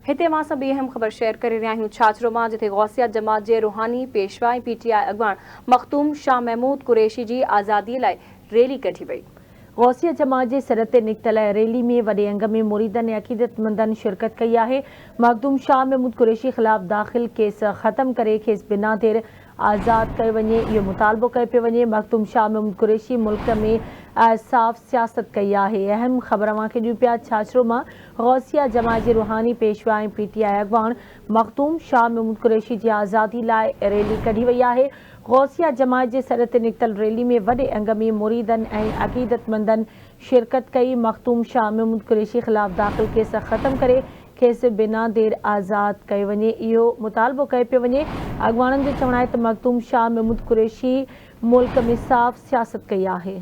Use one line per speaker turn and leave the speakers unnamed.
हिते मां सभु अहम ख़बर शेयर करे रहिया आहियूं छाछरो मां, जिथे गौसिया जमात जे रूहानी पेशवा ऐं PTI अॻवान मखदूम शाह महमूद कुरैशी जी आज़ादीअ लाइ रैली कढी वई।
गौसिया जमात जे सर ते निकितल रैली में वॾे अंग में मुरीदनि ऐं अक़ीदतमंदनि शिरकत कई आहे। मखदूम शाह महमूद कुरैशी ख़िलाफ़ दाख़िल केस ख़त्म करे खेसि बिना देर आज़ाद कयो वञे, इहो मुतालबो कयो पियो वञे। मखदूम शाह महमूद कुरैशी मुल्क में साफ़ सियासत कई आहे। अहम ख़बर अवांखे ॾियूं पिया छाछरो मां। गौसिया जमात जे रूहानी पेशवा ऐं PTI अॻवान मखदूम शाह महमूद कुरैशी जी आज़ादी लाइ रैली कढी वई आहे। गौसिया जमात जे सर ते निकितल रैली में वॾे अंग में मुरीदनि ऐं अक़ीदतमंदनि शिरकत कई। मखदूम शाह महमूद कुरैशी ख़िलाफ़ दाख़िल केस ख़त्म करे खेसि बिना देर आज़ाद कयो वञे, इहो मुतालबो कयो पियो वञे। अॻवाननि जो चवणु आहे त मखदूम शाह महमूद कुरैशी मुल्क में साफ़ सियासत कई आहे।